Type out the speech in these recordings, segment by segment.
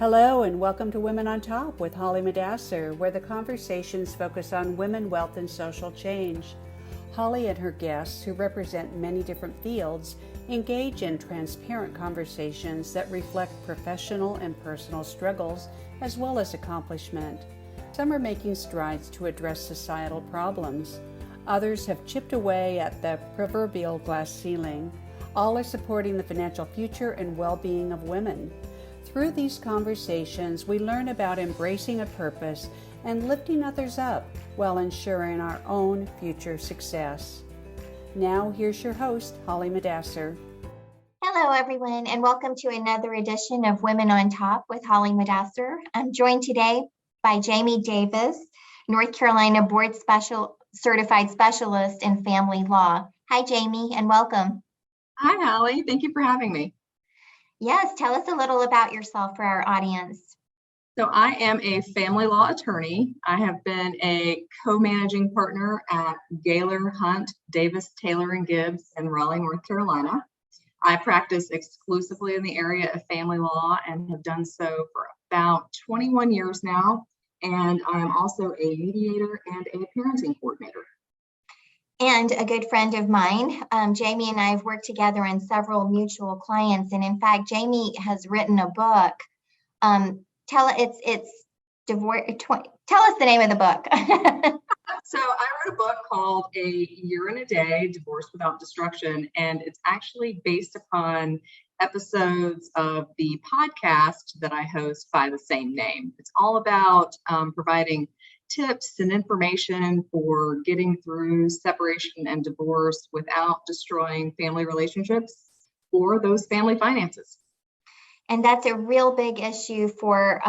Hello and welcome to Women on Top with Haleh Moddasser, where the conversations focus on women, wealth, and social change. Haleh and her guests, who represent many different fields, engage in transparent conversations that reflect professional and personal struggles as well as accomplishment. Some are making strides to address societal problems. Others have chipped away at the proverbial glass ceiling. All are supporting the financial future and well-being of women. Through these conversations, we learn about embracing a purpose and lifting others up while ensuring our own future success. Now, here's your host, Haleh Moddasser. Hello, everyone, and welcome to another edition of Women on Top with Haleh Moddasser. I'm joined today by Jaime Davis, North Carolina Board Certified Specialist in Family Law. Hi, Jaime, and welcome. Hi, Haleh. Thank you for having me. Yes, tell us a little about yourself for our audience. So I am a family law attorney. I have been a co-managing partner at Gailor, Hunt, Davis, Taylor, and Gibbs in Raleigh, North Carolina. I practice exclusively in the area of family law and have done so for about 21 years now. And I am also a mediator and a parenting coordinator. And a good friend of mine, Jaime and I have worked together on several mutual clients. And in fact, Jaime has written a book. Tell us the name of the book. So I wrote a book called A Year and a Day, Divorce Without Destruction, and it's actually based upon episodes of the podcast that I host by the same name. It's all about providing tips and information for getting through separation and divorce without destroying family relationships or those family finances. And that's a real big issue for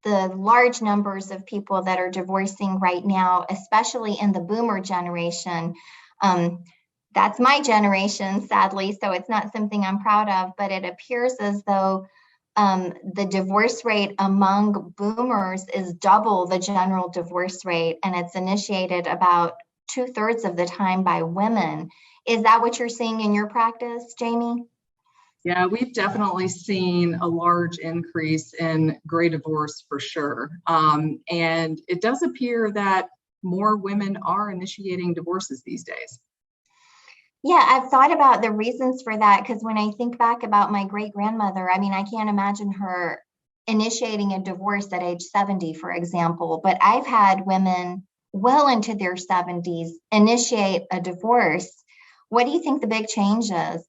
the large numbers of people that are divorcing right now, especially in the boomer generation. That's my generation, sadly, so it's not something I'm proud of, but it appears as though the divorce rate among boomers is double the general divorce rate, and it's initiated about 2/3 of the time by women. Is that what you're seeing in your practice, Jaime? Yeah, we've definitely seen a large increase in gray divorce for sure. And it does appear that more women are initiating divorces these days. Yeah, I've thought about the reasons for that, because when I think back about my great-grandmother, I mean, I can't imagine her initiating a divorce at age 70, for example, but I've had women well into their 70s initiate a divorce. What do you think the big change is?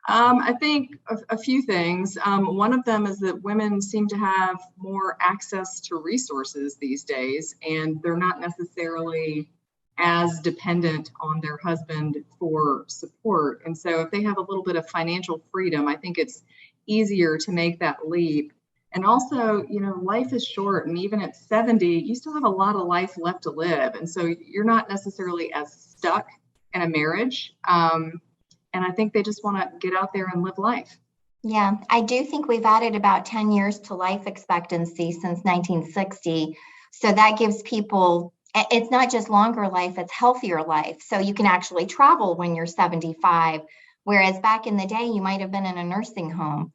I think a few things. One of them is that women seem to have more access to resources these days, and they're not necessarily as dependent on their husband for support. And so if they have a little bit of financial freedom, I think it's easier to make that leap. And also, life is short, and even at 70, you still have a lot of life left to live. And so you're not necessarily as stuck in a marriage. And I think they just want to get out there and live life. Yeah, I do think we've added about 10 years to life expectancy since 1960. So that gives people, it's not just longer life, it's healthier life. So you can actually travel when you're 75, whereas back in the day, you might have been in a nursing home.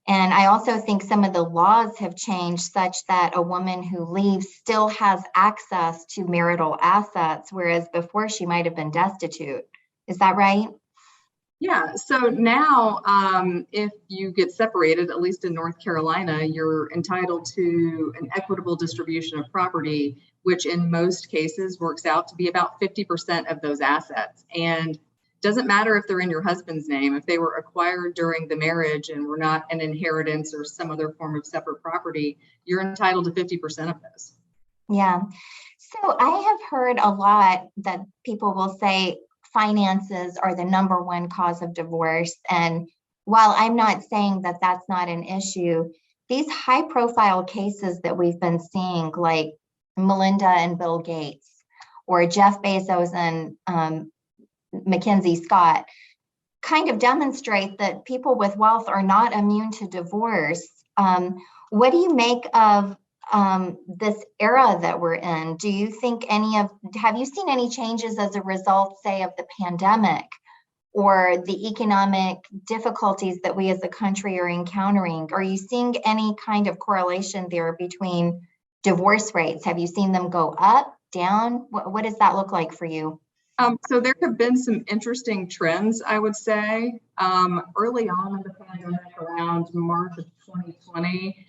And I also think some of the laws have changed such that a woman who leaves still has access to marital assets, whereas before she might have been destitute. Is that right? Yeah, so now if you get separated, at least in North Carolina, you're entitled to an equitable distribution of property, which in most cases works out to be about 50% of those assets. And doesn't matter if they're in your husband's name, if they were acquired during the marriage and were not an inheritance or some other form of separate property, you're entitled to 50% of those. Yeah, so I have heard a lot that people will say, finances are the number one cause of divorce. And while I'm not saying that that's not an issue, these high profile cases that we've been seeing, like Melinda and Bill Gates, or Jeff Bezos and Mackenzie Scott, kind of demonstrate that people with wealth are not immune to divorce. What do you make of this era that we're in? Do you think have you seen any changes as a result, say, of the pandemic, or the economic difficulties that we as a country are encountering? Are you seeing any kind of correlation there between divorce rates? Have you seen them go up, down? What does that look like for you? So there have been some interesting trends, I would say. Early on in the pandemic, around March of 2020,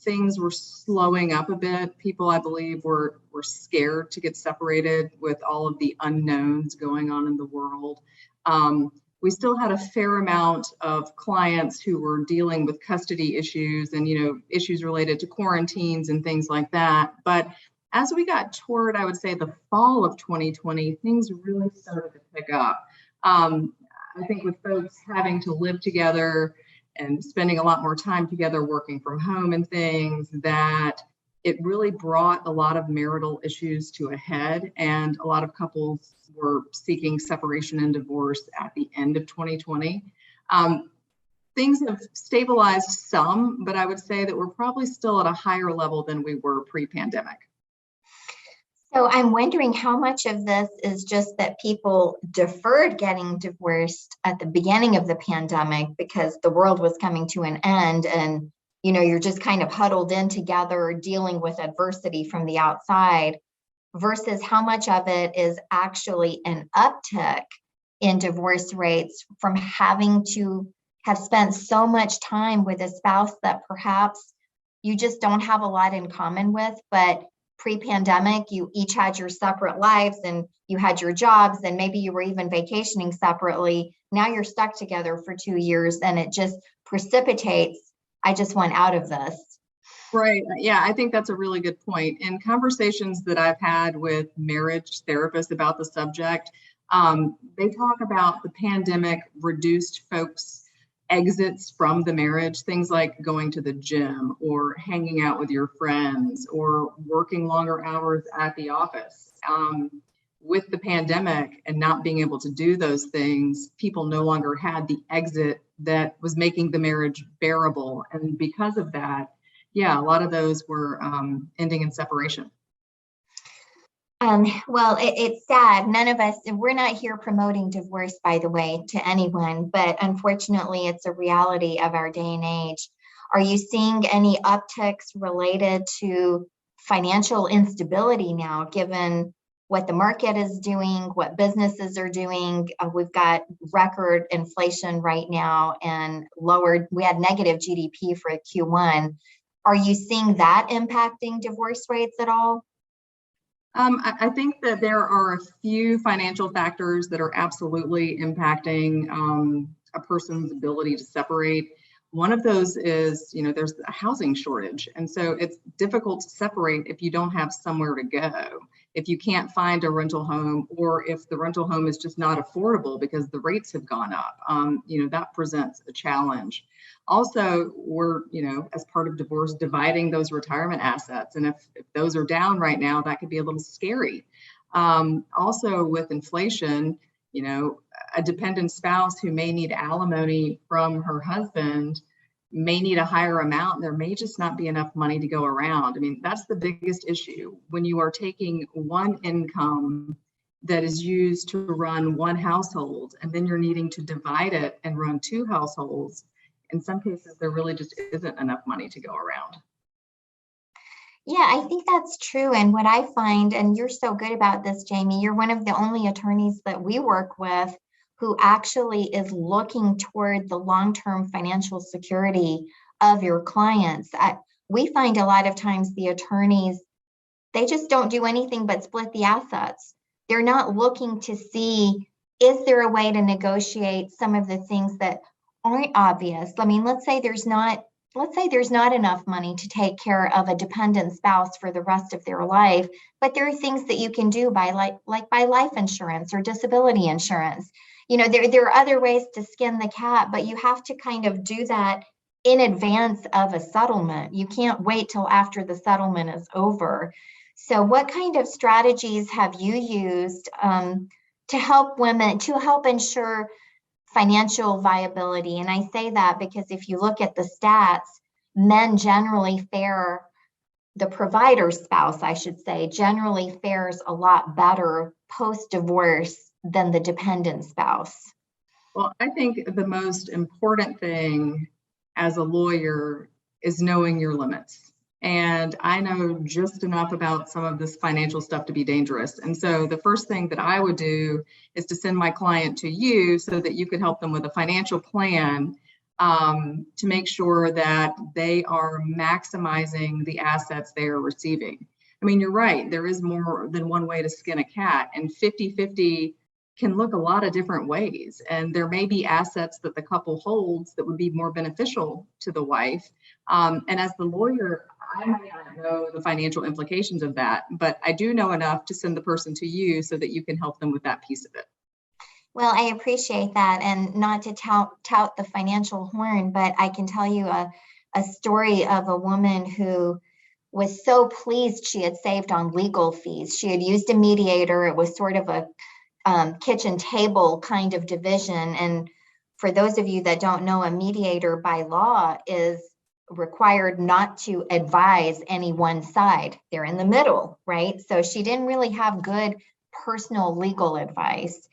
things were slowing up a bit. People, I believe, were scared to get separated with all of the unknowns going on in the world. We still had a fair amount of clients who were dealing with custody issues and, issues related to quarantines and things like that. But as we got toward, I would say, the fall of 2020, things really started to pick up. I think with folks having to live together and spending a lot more time together working from home and things, that it really brought a lot of marital issues to a head, and a lot of couples were seeking separation and divorce at the end of 2020. Things have stabilized some, but I would say that we're probably still at a higher level than we were pre-pandemic. So I'm wondering how much of this is just that people deferred getting divorced at the beginning of the pandemic because the world was coming to an end, and you're just kind of huddled in together dealing with adversity from the outside, versus how much of it is actually an uptick in divorce rates from having to have spent so much time with a spouse that perhaps you just don't have a lot in common with, but pre-pandemic, you each had your separate lives and you had your jobs, and maybe you were even vacationing separately. Now you're stuck together for 2 years, and it just precipitates, I just want out of this. Right. Yeah, I think that's a really good point. In conversations that I've had with marriage therapists about the subject, they talk about the pandemic reduced folks' exits from the marriage, things like going to the gym or hanging out with your friends or working longer hours at the office. With the pandemic and not being able to do those things, people no longer had the exit that was making the marriage bearable. And because of that, yeah, a lot of those were ending in separation. Well, it's sad. None of us, we're not here promoting divorce, by the way, to anyone, but unfortunately, it's a reality of our day and age. Are you seeing any upticks related to financial instability now, given what the market is doing, what businesses are doing? We've got record inflation right now and we had negative GDP for Q1. Are you seeing that impacting divorce rates at all? I think that there are a few financial factors that are absolutely impacting a person's ability to separate. One of those is, there's a housing shortage. And so it's difficult to separate if you don't have somewhere to go, if you can't find a rental home, or if the rental home is just not affordable because the rates have gone up. That presents a challenge. Also, we're, as part of divorce, dividing those retirement assets. And if those are down right now, that could be a little scary. Also, with inflation, a dependent spouse who may need alimony from her husband may need a higher amount. There may just not be enough money to go around. I mean, that's the biggest issue. When you are taking one income that is used to run one household, and then you're needing to divide it and run two households, in some cases, there really just isn't enough money to go around. Yeah, I think that's true. And what I find, and you're so good about this, Jamie, you're one of the only attorneys that we work with who actually is looking toward the long-term financial security of your clients. We find a lot of times the attorneys, they just don't do anything but split the assets. They're not looking to see, is there a way to negotiate some of the things that aren't obvious? I mean, let's say there's not enough money to take care of a dependent spouse for the rest of their life, but there are things that you can do by by life insurance or disability insurance. There are other ways to skin the cat, but you have to kind of do that in advance of a settlement. You can't wait till after the settlement is over. So what kind of strategies have you used to help women, to help ensure financial viability? And I say that because if you look at the stats, men generally fare, the provider spouse, I should say, generally fares a lot better post-divorce than the dependent spouse? Well, I think the most important thing as a lawyer is knowing your limits. And I know just enough about some of this financial stuff to be dangerous. And so the first thing that I would do is to send my client to you so that you could help them with a financial plan to make sure that they are maximizing the assets they are receiving. I mean, you're right. There is more than one way to skin a cat, and 50-50 can look a lot of different ways. And there may be assets that the couple holds that would be more beneficial to the wife. And as the lawyer, I might not know the financial implications of that, but I do know enough to send the person to you so that you can help them with that piece of it. Well, I appreciate that, and not to tout the financial horn, but I can tell you a story of a woman who was so pleased she had saved on legal fees. She had used a mediator. It was sort of a kitchen table kind of division. And for those of you that don't know, a mediator by law is required not to advise any one side. They're in the middle, right? So she didn't really have good personal legal advice.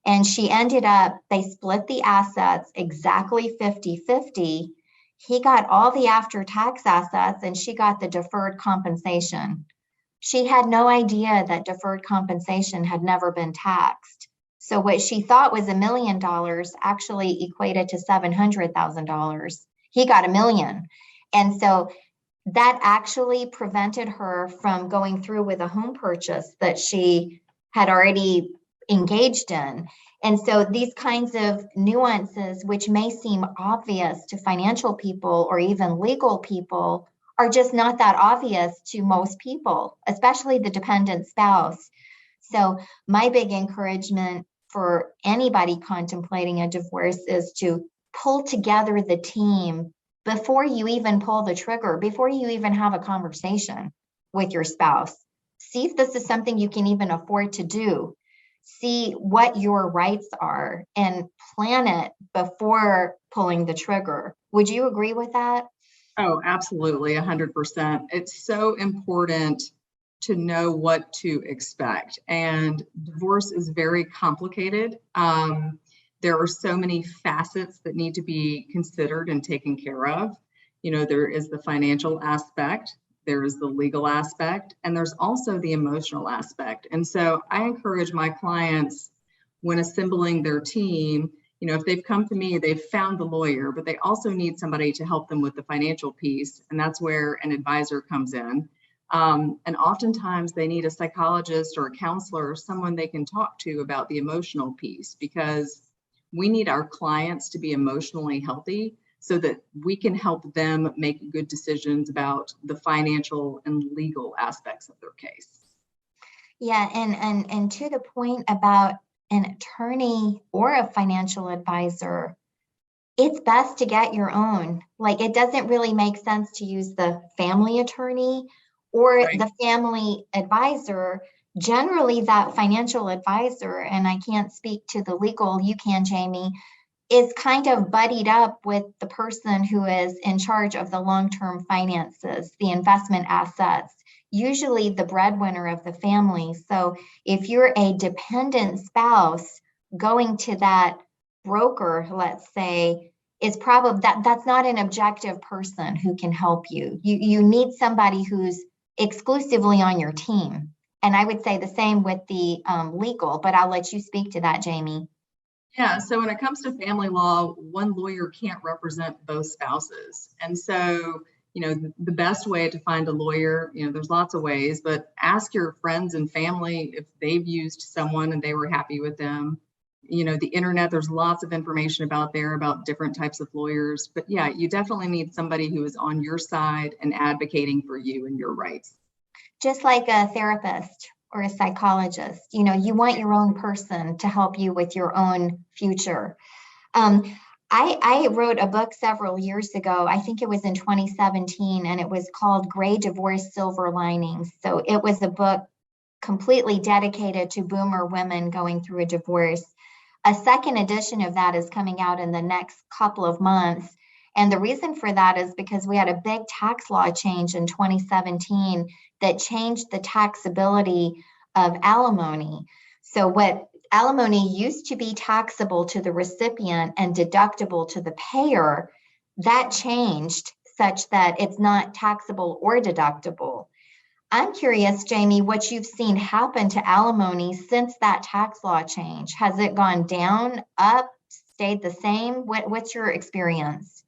And she ended up, they split the assets exactly 50-50. He got all the after-tax assets and she got the deferred compensation. She had no idea that deferred compensation had never been taxed. So what she thought was $1 million actually equated to $700,000. He got $1 million. And so that actually prevented her from going through with a home purchase that she had already engaged in. And so these kinds of nuances, which may seem obvious to financial people or even legal people, are just not that obvious to most people, especially the dependent spouse. So my big encouragement for anybody contemplating a divorce is to pull together the team before you even pull the trigger, before you even have a conversation with your spouse. See if this is something you can even afford to do. See what your rights are and plan it before pulling the trigger. Would you agree with that? Oh, absolutely, 100%. It's so important to know what to expect. And divorce is very complicated. There are so many facets that need to be considered and taken care of. You know, there is the financial aspect, there is the legal aspect, and there's also the emotional aspect. And so I encourage my clients when assembling their team, you know, if they've come to me, they've found the lawyer, but they also need somebody to help them with the financial piece. And that's where an advisor comes in. And oftentimes they need a psychologist or a counselor or someone they can talk to about the emotional piece, because we need our clients to be emotionally healthy so that we can help them make good decisions about the financial and legal aspects of their case. Yeah, and to the point about an attorney or a financial advisor, it's best to get your own. Like, it doesn't really make sense to use the family attorney or Right. the family advisor. Generally, that financial advisor, and I can't speak to the legal, you can, Jamie, is kind of buddied up with the person who is in charge of the long-term finances, the investment assets, usually the breadwinner of the family. So if you're a dependent spouse, going to that broker, let's say, is probably that's not an objective person who can help you. You need somebody who's exclusively on your team. And I would say the same with the legal, but I'll let you speak to that, Jamie. Yeah, so when it comes to family law, one lawyer can't represent both spouses. And so, you know, the best way to find a lawyer, you know, there's lots of ways, but ask your friends and family if they've used someone and they were happy with them. You know, the internet, there's lots of information about different types of lawyers. But yeah, you definitely need somebody who is on your side and advocating for you and your rights. Just like a therapist or a psychologist, you know, you want your own person to help you with your own future. I wrote a book several years ago, I think it was in 2017, and it was called Gray Divorce, Silver Linings. So it was a book completely dedicated to boomer women going through a divorce. A second edition of that is coming out in the next couple of months. And the reason for that is because we had a big tax law change in 2017 that changed the taxability of alimony. So what alimony used to be taxable to the recipient and deductible to the payer. That changed such that it's not taxable or deductible. I'm curious, Jamie, what you've seen happen to alimony since that tax law change. Has it gone down, up, stayed the same? What's your experience?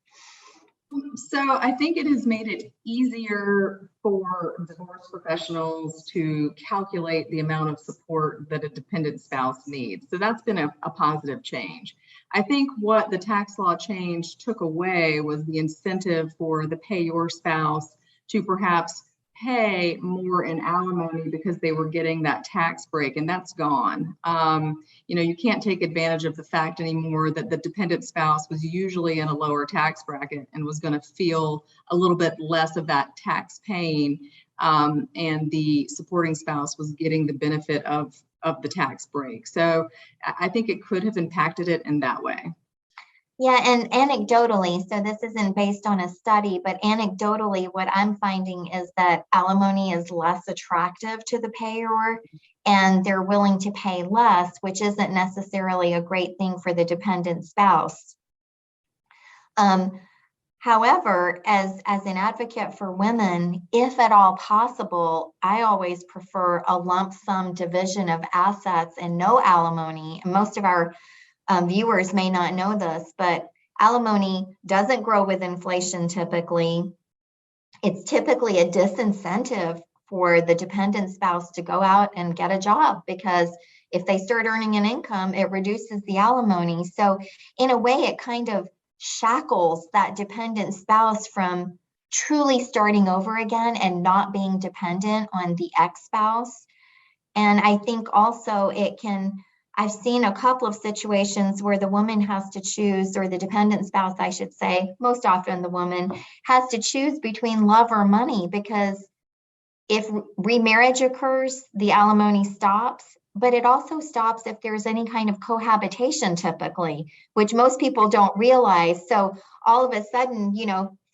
So I think it has made it easier for divorce professionals to calculate the amount of support that a dependent spouse needs. So that's been a positive change. I think what the tax law change took away was the incentive for the payor spouse to perhaps pay more in alimony because they were getting that tax break, and that's gone. You can't take advantage of the fact anymore that the dependent spouse was usually in a lower tax bracket and was going to feel a little bit less of that tax pain, and the supporting spouse was getting the benefit of the tax break. So I think it could have impacted it in that way. Yeah, and anecdotally, so this isn't based on a study, but anecdotally, what I'm finding is that alimony is less attractive to the payor, and they're willing to pay less, which isn't necessarily a great thing for the dependent spouse. However, as an advocate for women, if at all possible, I always prefer a lump sum division of assets and no alimony. And most of our viewers may not know this, but alimony doesn't grow with inflation typically. It's typically a disincentive for the dependent spouse to go out and get a job, because if they start earning an income, it reduces the alimony. So in a way, it kind of shackles that dependent spouse from truly starting over again and not being dependent on the ex-spouse. And I think also I've seen a couple of situations where the woman has to choose, or the dependent spouse, I should say, most often the woman has to choose between love or money, because if remarriage occurs, the alimony stops, but it also stops if there's any kind of cohabitation typically, which most people don't realize. So all of a sudden,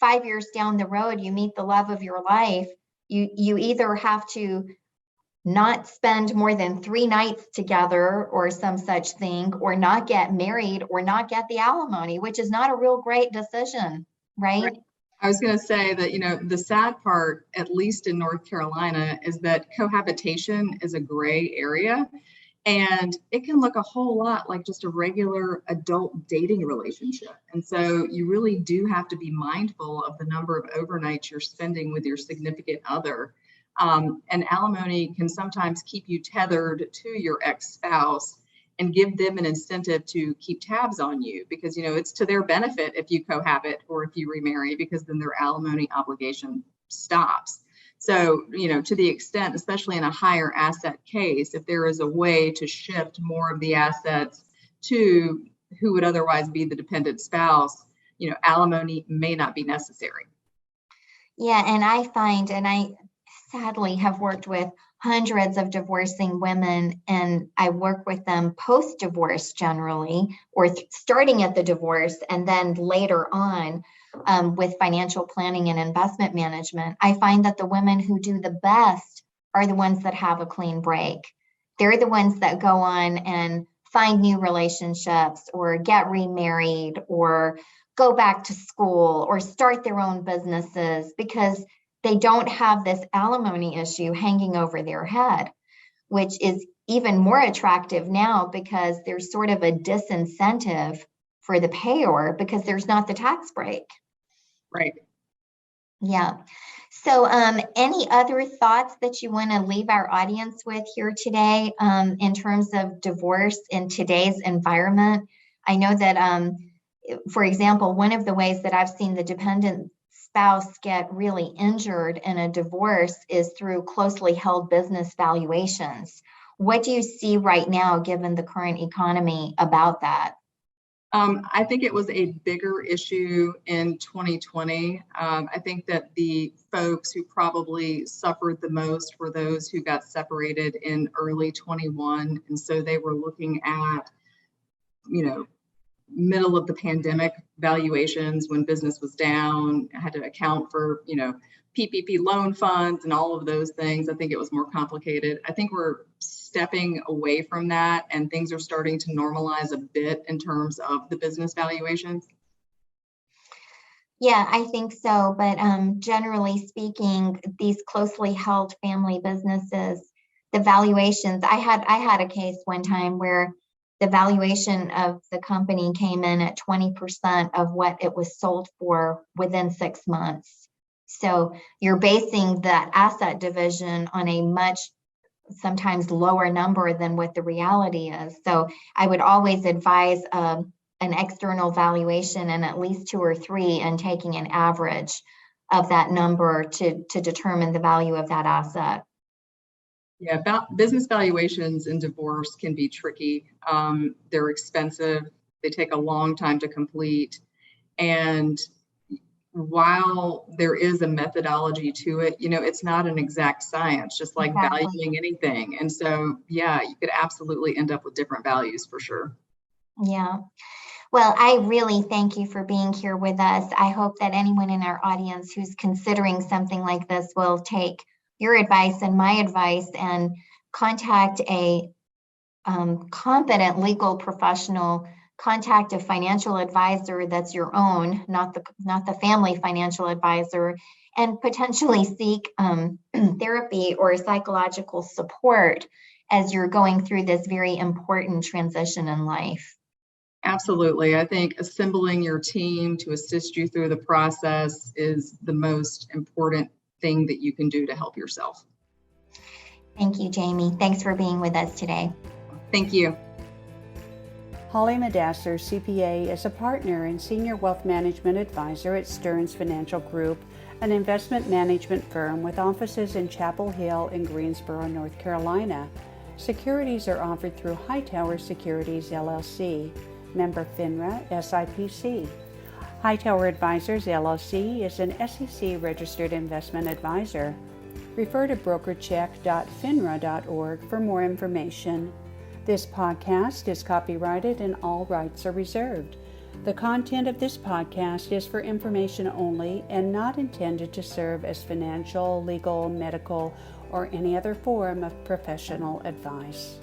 5 years down the road, you meet the love of your life. You either have to not spend more than 3 nights together or some such thing, or not get married, or not get the alimony, which is not a real great decision, right? I was going to say that, the sad part, at least in North Carolina, is that cohabitation is a gray area, and it can look a whole lot like just a regular adult dating relationship. And so you really do have to be mindful of the number of overnights you're spending with your significant other. And alimony can sometimes keep you tethered to your ex-spouse and give them an incentive to keep tabs on you, because, it's to their benefit if you cohabit or if you remarry, because then their alimony obligation stops. So, to the extent, especially in a higher asset case, if there is a way to shift more of the assets to who would otherwise be the dependent spouse, alimony may not be necessary. Yeah, and I find, and I sadly have worked with hundreds of divorcing women, and I work with them post-divorce generally, or starting at the divorce and then later on with financial planning and investment management. I find that the women who do the best are the ones that have a clean break. They're the ones that go on and find new relationships, or get remarried, or go back to school, or start their own businesses, because they don't have this alimony issue hanging over their head, which is even more attractive now because there's sort of a disincentive for the payor because there's not the tax break. Right. Yeah. So any other thoughts that you want to leave our audience with here today in terms of divorce in today's environment? I know that, for example, one of the ways that I've seen the dependent spouse get really injured in a divorce is through closely held business valuations. What do you see right now, given the current economy, about that? I think it was a bigger issue in 2020. I think that the folks who probably suffered the most were those who got separated in early 21. And so they were looking at, middle of the pandemic valuations when business was down, had to account for, PPP loan funds and all of those things. I think it was more complicated. I think we're stepping away from that and things are starting to normalize a bit in terms of the business valuations? Yeah, I think so. But generally speaking, these closely held family businesses, the valuations, I had a case one time where the valuation of the company came in at 20% of what it was sold for within 6 months. So you're basing that asset division on a much sometimes lower number than what the reality is. So I would always advise an external valuation and at least 2 or 3 and taking an average of that number to determine the value of that asset. Yeah, business valuations in divorce can be tricky. They're expensive. They take a long time to complete. And while there is a methodology to it, it's not an exact science, just like Exactly. valuing anything. And so, yeah, you could absolutely end up with different values for sure. Yeah. Well, I really thank you for being here with us. I hope that anyone in our audience who's considering something like this will take your advice and my advice and contact a competent legal professional, contact a financial advisor that's your own, not the family financial advisor, and potentially seek therapy or psychological support as you're going through this very important transition in life. Absolutely. I think assembling your team to assist you through the process is the most important thing that you can do to help yourself. Thank you, Jaime. Thanks for being with us today. Thank you. Haleh Moddasser, CPA, is a partner and senior wealth management advisor at Stearns Financial Group, an investment management firm with offices in Chapel Hill and Greensboro, North Carolina. Securities are offered through Hightower Securities, LLC, member FINRA, SIPC. Hightower Advisors, LLC is an SEC-registered investment advisor. Refer to brokercheck.finra.org for more information. This podcast is copyrighted and all rights are reserved. The content of this podcast is for information only and not intended to serve as financial, legal, medical, or any other form of professional advice.